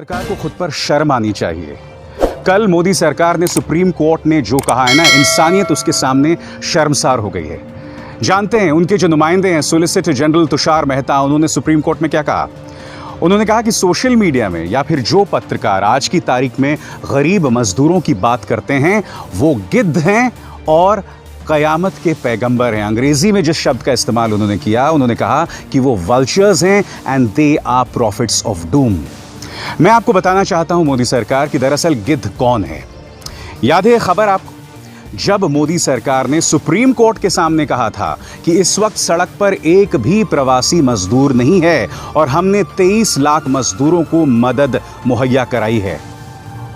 सरकार को खुद पर शर्म आनी चाहिए। कल मोदी सरकार ने सुप्रीम कोर्ट ने जो कहा है ना, इंसानियत उसके सामने शर्मसार हो गई है। जानते हैं उनके जो नुमाइंदे हैं सोलिसिटर जनरल तुषार मेहता, उन्होंने सुप्रीम कोर्ट में क्या कहा? उन्होंने कहा कि सोशल मीडिया में या फिर जो पत्रकार आज की तारीख में गरीब मजदूरों की बात करते हैं वो गिद्ध हैं और कयामत के पैगंबर हैं। अंग्रेजी में जिस शब्द का इस्तेमाल उन्होंने किया, उन्होंने कहा कि वो वल्चर्स हैं and they are prophets of doom. मैं आपको बताना चाहता हूं मोदी सरकार कि दरअसल गिद्ध कौन है। याद है खबर आपको, जब मोदी सरकार ने सुप्रीम कोर्ट के सामने कहा था कि इस वक्त सड़क पर एक भी प्रवासी मजदूर नहीं है और हमने 23 लाख मजदूरों को मदद मुहैया कराई है।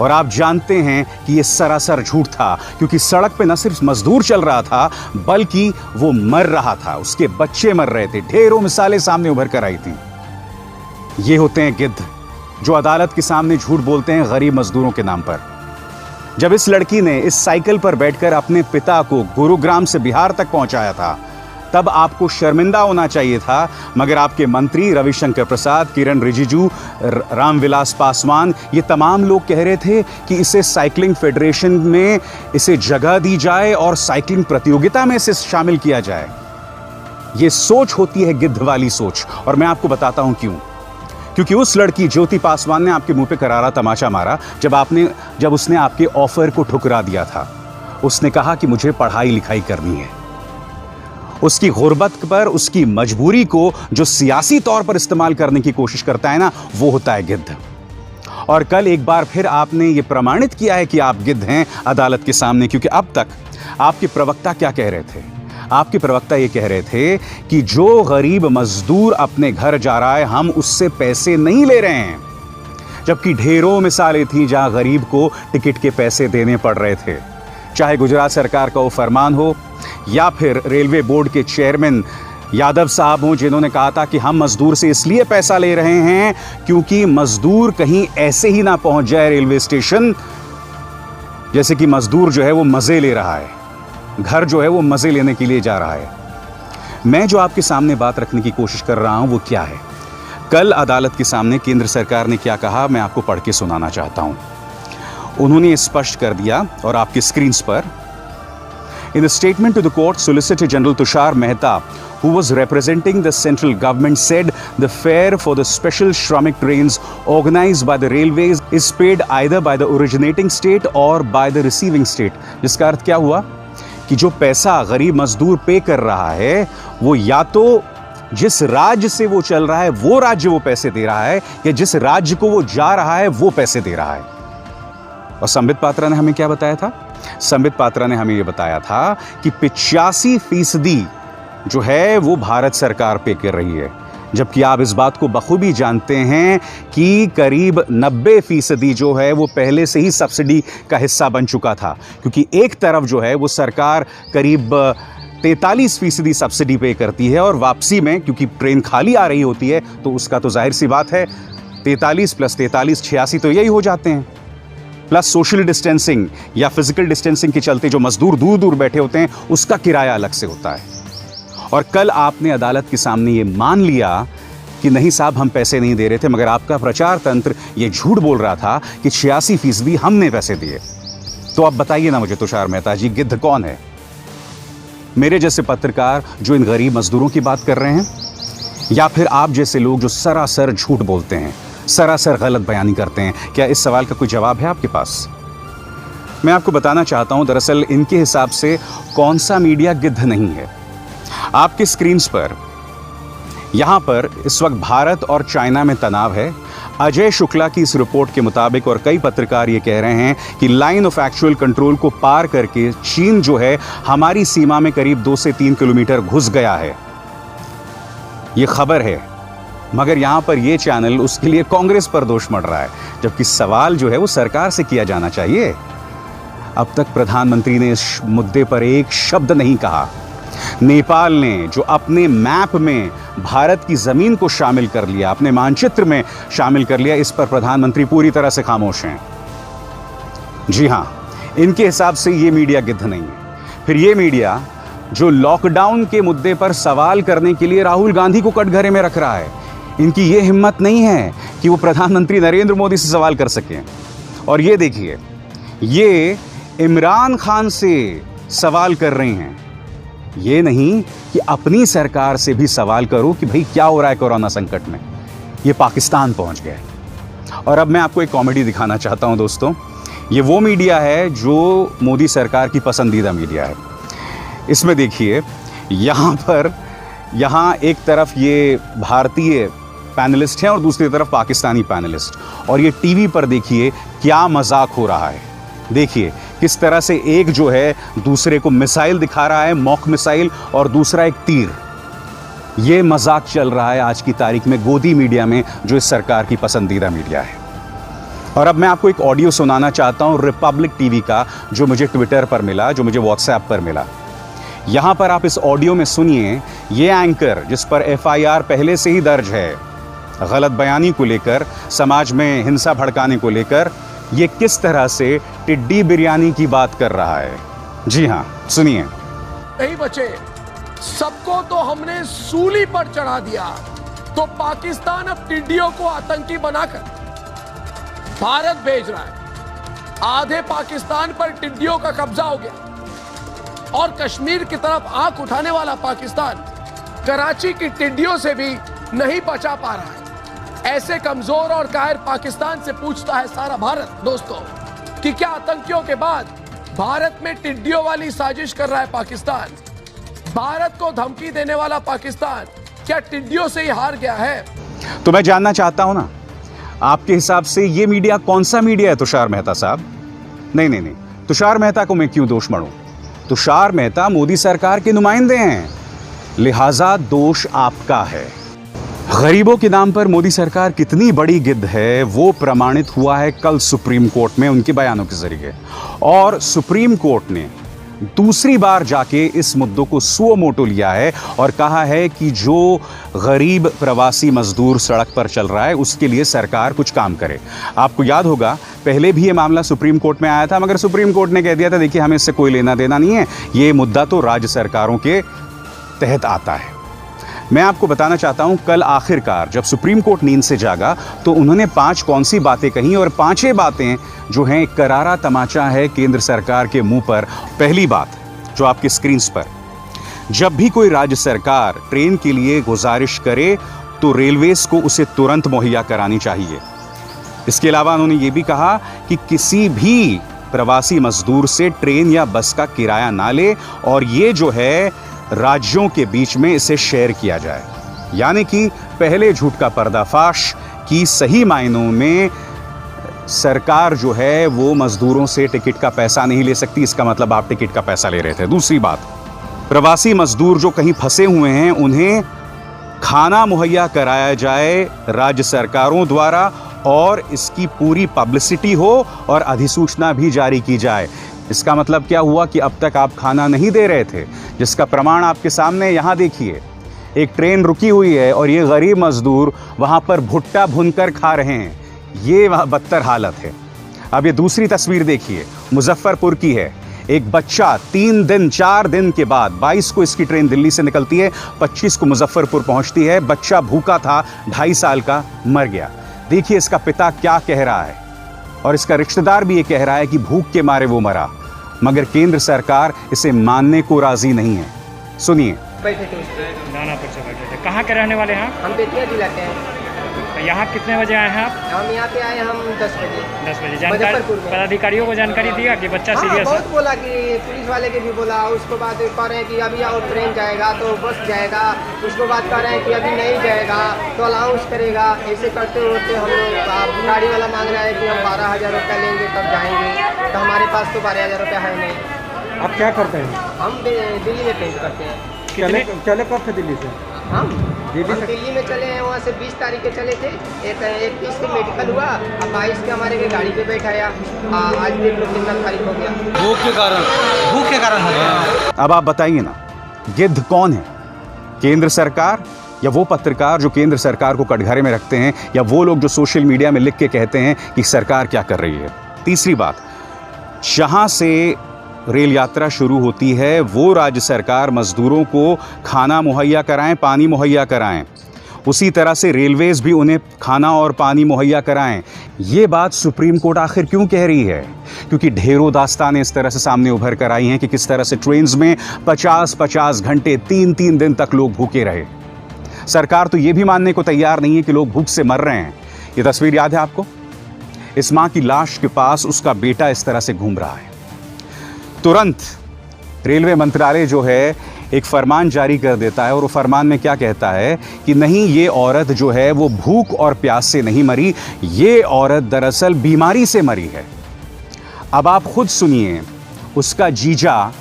और आप जानते हैं कि यह सरासर झूठ था, क्योंकि सड़क पे न सिर्फ मजदूर चल रहा था बल्कि वो मर रहा था, उसके बच्चे मर रहे थे। ढेरों मिसालें सामने उभर कर आई थी। ये होते हैं गिद्ध जो अदालत के सामने झूठ बोलते हैं गरीब मजदूरों के नाम पर। जब इस लड़की ने इस साइकिल पर बैठकर अपने पिता को गुरुग्राम से बिहार तक पहुंचाया था, तब आपको शर्मिंदा होना चाहिए था, मगर आपके मंत्री रविशंकर प्रसाद, किरण रिजिजू, रामविलास पासवान, ये तमाम लोग कह रहे थे कि इसे साइकिलिंग फेडरेशन में इसे जगह दी जाए और साइकिलिंग प्रतियोगिता में इसे शामिल किया जाए। ये सोच होती है गिद्ध वाली सोच, और मैं आपको बताता हूं क्यों। क्योंकि उस लड़की ज्योति पासवान ने आपके मुंह पे करारा तमाचा मारा जब उसने आपके ऑफर को ठुकरा दिया था। उसने कहा कि मुझे पढ़ाई लिखाई करनी है। उसकी गुर्बत पर, उसकी मजबूरी को जो सियासी तौर पर इस्तेमाल करने की कोशिश करता है ना, वो होता है गिद्ध। और कल एक बार फिर आपने ये प्रमाणित किया है कि आप गिद्ध हैं अदालत के सामने, क्योंकि अब तक आपके प्रवक्ता क्या कह रहे थे? आपके प्रवक्ता ये कह रहे थे कि जो गरीब मजदूर अपने घर जा रहा है हम उससे पैसे नहीं ले रहे हैं, जबकि ढेरों मिसालें थी जहां गरीब को टिकट के पैसे देने पड़ रहे थे। चाहे गुजरात सरकार का वो फरमान हो या फिर रेलवे बोर्ड के चेयरमैन यादव साहब हों, जिन्होंने कहा था कि हम मजदूर से इसलिए पैसा ले रहे हैं क्योंकि मजदूर कहीं ऐसे ही ना पहुंच जाए रेलवे स्टेशन जैसे कि मजदूर जो है वो मजे ले रहा है, घर जो है वो मजे लेने के लिए जा रहा है। मैं जो आपके सामने बात रखने की कोशिश कर रहा हूं वो क्या है? कल अदालत के सामने केंद्र सरकार ने क्या कहा, मैं आपको पढ़ के सुनाना चाहता हूं। उन्होंने स्पष्ट कर दिया, और आपकी स्क्रीन पर, in the statement to the court, solicitor general Tushar Mehta, who was representing the central government, said the fare for the special Shramik trains organized by the railways is paid either by the originating state or by the receiving state। जिसका अर्थ क्या हुआ कि जो पैसा गरीब मजदूर पे कर रहा है वो या तो जिस राज्य से वो चल रहा है वो राज्य वो पैसे दे रहा है, या जिस राज्य को वो जा रहा है वो पैसे दे रहा है। और संबित पात्रा ने हमें क्या बताया था? संबित पात्रा ने हमें ये बताया था कि 85% जो है वो भारत सरकार पे कर रही है, जबकि आप इस बात को बखूबी जानते हैं कि करीब 90% जो है वो पहले से ही सब्सिडी का हिस्सा बन चुका था। क्योंकि एक तरफ जो है वो सरकार करीब 43% सब्सिडी पे करती है, और वापसी में क्योंकि ट्रेन खाली आ रही होती है तो उसका तो जाहिर सी बात है 43 + 43 86 तो यही हो जाते हैं, प्लस सोशल डिस्टेंसिंग या फिजिकल डिस्टेंसिंग के चलते जो मजदूर दूर दूर बैठे होते हैं उसका किराया अलग से होता है। और कल आपने अदालत के सामने ये मान लिया कि नहीं साहब हम पैसे नहीं दे रहे थे, मगर आपका प्रचार तंत्र ये झूठ बोल रहा था कि 86% हमने पैसे दिए। तो अब बताइए ना मुझे तुषार मेहता जी, गिद्ध कौन है? मेरे जैसे पत्रकार जो इन गरीब मजदूरों की बात कर रहे हैं, या फिर आप जैसे लोग जो सरासर झूठ बोलते हैं, सरासर गलत बयानी करते हैं? क्या इस सवाल का कोई जवाब है आपके पास? मैं आपको बताना चाहता हूं दरअसल इनके हिसाब से कौन सा मीडिया गिद्ध नहीं है। आपकी स्क्रीन पर यहां पर इस वक्त भारत और चाइना में तनाव है। अजय शुक्ला की इस रिपोर्ट के मुताबिक, और कई पत्रकार ये कह रहे हैं कि लाइन ऑफ एक्चुअल कंट्रोल को पार करके चीन जो है हमारी सीमा में करीब 2 से 3 किलोमीटर घुस गया है। ये खबर है, मगर यहां पर यह चैनल उसके लिए कांग्रेस पर दोष मढ़ रहा है, जबकि सवाल जो है वो सरकार से किया जाना चाहिए। अब तक प्रधानमंत्री ने इस मुद्दे पर एक शब्द नहीं कहा। नेपाल ने जो अपने मैप में भारत की जमीन को शामिल कर लिया, अपने मानचित्र में शामिल कर लिया, इस पर प्रधानमंत्री पूरी तरह से खामोश हैं। जी हां, इनके हिसाब से ये मीडिया गिद्ध नहीं है। फिर ये मीडिया जो लॉकडाउन के मुद्दे पर सवाल करने के लिए राहुल गांधी को कटघरे में रख रहा है, इनकी ये हिम्मत नहीं है कि वो प्रधानमंत्री नरेंद्र मोदी से सवाल कर सकें। और ये देखिए, ये इमरान खान से सवाल कर रहे हैं, ये नहीं कि अपनी सरकार से भी सवाल करो कि भाई क्या हो रहा है कोरोना संकट में। ये पाकिस्तान पहुंच गए। और अब मैं आपको एक कॉमेडी दिखाना चाहता हूं दोस्तों। ये वो मीडिया है जो मोदी सरकार की पसंदीदा मीडिया है। इसमें देखिए, यहाँ एक तरफ ये भारतीय पैनलिस्ट हैं और दूसरी तरफ पाकिस्तानी पैनलिस्ट, और ये टीवी पर देखिए क्या मजाक हो रहा है। देखिए किस तरह से एक जो है दूसरे को मिसाइल दिखा रहा है, मॉक मिसाइल, और दूसरा एक तीर। ये मजाक चल रहा है आज की तारीख में गोदी मीडिया में, जो इस सरकार की पसंदीदा मीडिया है। और अब मैं आपको एक ऑडियो सुनाना चाहता हूं रिपब्लिक टीवी का, जो मुझे ट्विटर पर मिला, जो मुझे व्हाट्सएप पर मिला। यहां पर आप इस ऑडियो में सुनिए, ये एंकर जिस पर FIR पहले से ही दर्ज है गलत बयानी को लेकर, समाज में हिंसा भड़काने को लेकर, ये किस तरह से टिड्डी बिरयानी की बात कर रहा है। जी हां, सुनिए। नहीं बचे, सबको तो हमने सूली पर चढ़ा दिया, तो पाकिस्तान अब टिड्डियों को आतंकी बनाकर भारत भेज रहा है। आधे पाकिस्तान पर टिड्डियों का कब्जा हो गया और कश्मीर की तरफ आंख उठाने वाला पाकिस्तान कराची की टिड्डियों से भी नहीं बचा पा रहा है। ऐसे कमजोर और कायर पाकिस्तान से पूछता है सारा भारत दोस्तों कि क्या आतंकियों के बाद भारत में टिड्डियों वाली साजिश कर रहा है पाकिस्तान? भारत को धमकी देने वाला पाकिस्तान क्या टिड्डियों से ही हार गया है? तो मैं जानना चाहता हूं ना, आपके हिसाब से ये मीडिया कौन सा मीडिया है तुषार मेहता साहब? नहीं, तुषार मेहता को मैं क्यों दोष मढ़ूं? तुषार मेहता मोदी सरकार के नुमाइंदे हैं, लिहाजा दोष आपका है। गरीबों के नाम पर मोदी सरकार कितनी बड़ी गिद्ध है वो प्रमाणित हुआ है कल सुप्रीम कोर्ट में उनके बयानों के जरिए। और सुप्रीम कोर्ट ने दूसरी बार जाके इस मुद्दों को सुओ मोटो लिया है और कहा है कि जो गरीब प्रवासी मजदूर सड़क पर चल रहा है उसके लिए सरकार कुछ काम करे। आपको याद होगा पहले भी ये मामला सुप्रीम कोर्ट में आया था, मगर सुप्रीम कोर्ट ने कह दिया था देखिए हमें इससे कोई लेना देना नहीं है, ये मुद्दा तो राज्य सरकारों के तहत आता है। मैं आपको बताना चाहता हूं, कल आखिरकार जब सुप्रीम कोर्ट नींद से जागा तो उन्होंने 5 कौन सी बातें कही, और 5 बातें जो हैं करारा तमाचा है केंद्र सरकार के मुंह पर। पहली बात जो आपके स्क्रीन पर, जब भी कोई राज्य सरकार ट्रेन के लिए गुजारिश करे तो रेलवेज को उसे तुरंत मुहैया करानी चाहिए। इसके अलावा उन्होंने ये भी कहा कि किसी भी प्रवासी मजदूर से ट्रेन या बस का किराया ना ले, और ये जो है राज्यों के बीच में इसे शेयर किया जाए। यानी कि पहले झूठ का पर्दाफाश कि सही मायनों में सरकार जो है वो मजदूरों से टिकट का पैसा नहीं ले सकती, इसका मतलब आप टिकट का पैसा ले रहे थे। दूसरी बात, प्रवासी मजदूर जो कहीं फंसे हुए हैं उन्हें खाना मुहैया कराया जाए राज्य सरकारों द्वारा, और इसकी पूरी पब्लिसिटी हो और अधिसूचना भी जारी की जाए। इसका मतलब क्या हुआ कि अब तक आप खाना नहीं दे रहे थे, जिसका प्रमाण आपके सामने यहाँ देखिए। एक ट्रेन रुकी हुई है और ये गरीब मजदूर वहाँ पर भुट्टा भुनकर खा रहे हैं, ये बदतर हालत है। अब ये दूसरी तस्वीर देखिए, मुजफ्फरपुर की है। एक बच्चा 3 दिन 4 दिन के बाद 22 को इसकी ट्रेन दिल्ली से निकलती है, 25 को मुजफ्फरपुर पहुँचती है। बच्चा भूखा था, 2.5 साल का, मर गया। देखिए इसका पिता क्या कह रहा है, और इसका रिश्तेदार भी ये कह रहा है कि भूख के मारे वो मरा, मगर केंद्र सरकार इसे मानने को राजी नहीं है। सुनिए। बैठे थे दानापुर से बैठे थे। कहाँ के रहने वाले हैं आप? हम बेतिया जिला के हैं। यहाँ कितने बजे आए हैं आप? हम यहाँ पे आए हम 10 बजे। 10 बजे। जानकारी पदाधिकारियों को जानकारी दिया कि बच्चा सीरियस है? बहुत बोला कि पुलिस वाले के भी बोला, उसको बाद कह रहे हैं कि अभी और ट्रेन जाएगा तो बस जाएगा, उसको बाद कह रहे हैं कि अभी नहीं जाएगा तो अलाउंस करेगा। ऐसे करते होते हम लोग, गाड़ी वाला मांग रहा है कि हम 12,000 रुपया लेंगे तब जाएंगे, तो हमारे पास तो 12,000 रुपया है नहीं। आप क्या करते हैं? हम दिल्ली में पेंट करते हैं। चले कब थे दिल्ली से? हम दिल्ली में चले हैं, वहाँ से 20 तारीख के चले थे। 31 से मेडिकल हुआ, अब 22 के हमारे के गाड़ी पे बैठाया। आज देख लो कितना तारीख हो गया। भूख के कारण हो गया। अब आप बताइए ना, गिद्ध कौन है? केंद्र सरकार, या वो पत्रकार जो केंद्र सरकार को कटघरे में रखते हैं, या वो लोग जो सोशल मीडिया में लिख के कहते हैं कि सरकार क्या कर रही है? तीसरी बात, जहां से रेल यात्रा शुरू होती है वो राज्य सरकार मजदूरों को खाना मुहैया कराएं, पानी मुहैया कराएं, उसी तरह से रेलवेज भी उन्हें खाना और पानी मुहैया कराएं। ये बात सुप्रीम कोर्ट आखिर क्यों कह रही है? क्योंकि ढेरों दास्तानें इस तरह से सामने उभर कर आई हैं कि किस तरह से ट्रेन्स में 50-50 घंटे 3-3 दिन तक लोग भूखे रहे। सरकार तो ये भी मानने को तैयार नहीं है कि लोग भूख से मर रहे हैं। ये तस्वीर याद है आपको? इस मां की लाश के पास उसका बेटा इस तरह से घूम रहा है। तुरंत रेलवे मंत्रालय जो है एक फरमान जारी कर देता है और वो फरमान में क्या कहता है कि नहीं, ये औरत जो है वो भूख और प्यास से नहीं मरी, ये औरत दरअसल बीमारी से मरी है। अब आप खुद सुनिए, उसका जीजा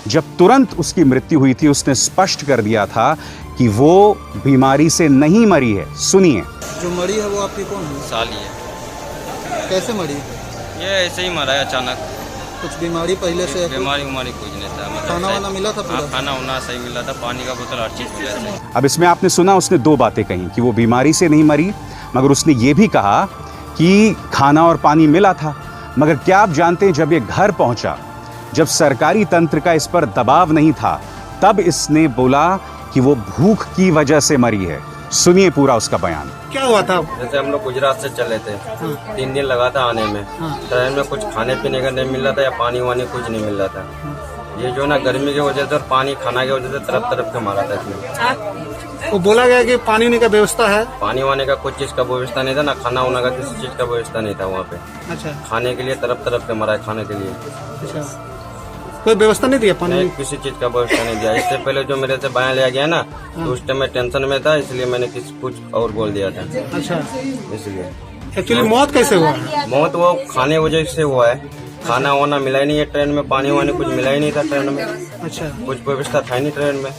जब तुरंत उसकी मृत्यु हुई थी उसने स्पष्ट कर दिया था कि वो बीमारी से नहीं मरी है। सुनिए। जो मरी है वो आपकी कौन है? साली है। कैसे मरी? ये ऐसे ही मरा है अचानक। कुछ बीमारी पहले से? बीमारी उमारी कुछ नहीं था। मतलब खाना वाना मिला था पूरा? हाँ, खाना वाना सही मिला था, पानी का बोतल हर चीज़ मिला था। अब इसमें आपने सुना, उसने दो बातें कही कि वो बीमारी से नहीं मरी, मगर उसने ये भी कहा कि खाना और पानी मिला था। मगर क्या आप जानते हैं, जब ये घर पहुंचा, जब सरकारी तंत्र का इस पर दबाव नहीं था, तब इसने बोला कि वो भूख की वजह से मरी है। सुनिए पूरा उसका बयान। क्या हुआ था? जैसे हम लोग गुजरात से चले थे, 3 दिन लगा था आने में। ट्रेन में कुछ खाने पीने का नहीं मिल रहा था या पानी वानी कुछ नहीं मिल रहा था। ये जो ना गर्मी की वजह से और पानी खाना की वजह से तरफ तरफ के मारा था इसमें। वो बोला गया कि पानी वानी का व्यवस्था है? पानी वाने का कुछ चीज़ का व्यवस्था नहीं था, ना खाना वाना का किसी चीज़ का व्यवस्था नहीं था वहाँ पे। अच्छा। खाने के लिए तरफ तरफ के मारा है, खाने के लिए। अच्छा, कोई व्यवस्था नहीं दिया पानी? नहीं, किसी चीज का व्यवस्था नहीं दिया। इससे पहले जो मेरे से बयान लिया गया ना, तो उस टाइम मैं टेंशन में था, इसलिए मैंने कुछ और बोल दिया था। अच्छा, इसलिए एक्चुअली मौत कैसे हुआ? मौत वो खाने वजह से हुआ है। खाना वाना मिला ही नहीं है ट्रेन में, पानी वानी कुछ मिला ही नहीं था ट्रेन में। अच्छा, कुछ व्यवस्था था नहीं ट्रेन में।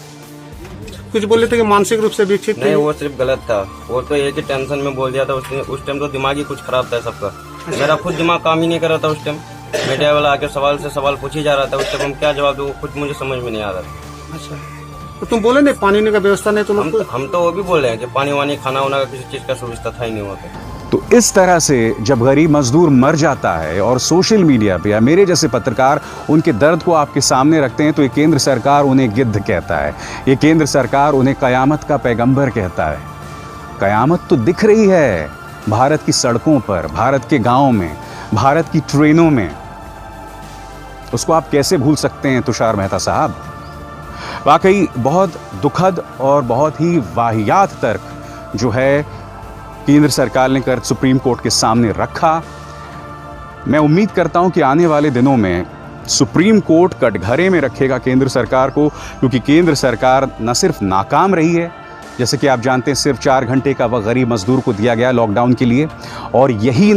कुछ बोले थे कि मानसिक रूप से विकसित नहीं, वो सिर्फ गलत था। वो तो एक ही टेंशन में बोल दिया था उसने। उस टाइम तो दिमाग ही कुछ खराब था सबका। मेरा खुद दिमाग काम ही नहीं कर रहा था उस टाइम। मीडिया वाला आके सवाल से सवाल पूछ ही जा रहा था, उस टाइम हम क्या जवाब दूं, खुद मुझे समझ में नहीं आ रहा था। अच्छा, तो तुम बोले नहीं पानी का व्यवस्था नहीं? तुम हम तो वो भी बोल रहे हैं कि पानी वानी खाना वाना का किसी चीज का सुविधा था ही नहीं वहाँ पे। तो इस तरह से जब गरीब मजदूर मर जाता है और सोशल मीडिया पे या मेरे जैसे पत्रकार उनके दर्द को आपके सामने रखते हैं, तो ये केंद्र सरकार उन्हें गिद्ध कहता है, ये केंद्र सरकार उन्हें कयामत का पैगंबर कहता है। कयामत तो दिख रही है भारत की सड़कों पर, भारत के गाँव में, भारत की ट्रेनों में। उसको आप कैसे भूल सकते हैं तुषार मेहता साहब? वाकई बहुत दुखद और बहुत ही वाहियात तर्क जो है केंद्र सरकार ने कर सुप्रीम कोर्ट के सामने रखा। मैं उम्मीद करता हूं कि आने वाले दिनों में सुप्रीम कोर्ट कटघरे में रखेगा केंद्र सरकार को, क्योंकि केंद्र सरकार न सिर्फ नाकाम रही है, जैसे कि आप जानते हैं सिर्फ 4 घंटे का वक्त गरीब मजदूर को दिया गया लॉकडाउन के लिए, और यही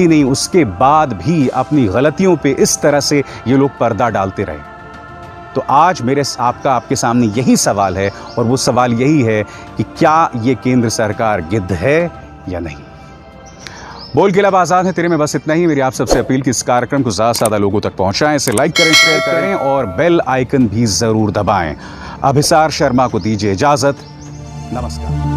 नहीं उसके बाद भी अपनी गलतियों पे इस तरह से ये लोग पर्दा डालते रहे। तो आज मेरे आपके सामने यही सवाल है, और वो सवाल यही है कि क्या ये केंद्र सरकार गिद्ध है या नहीं। बोल के लब आज़ाद है तेरे में बस इतना ही। मेरी आप सबसे अपील कि इस कार्यक्रम को ज़्यादा से ज़्यादा लोगों तक पहुंचाएं, इसे लाइक करें, शेयर करें और बेल आइकन भी ज़रूर दबाएं। अभिसार शर्मा को दीजिए इजाज़त। नमस्कार।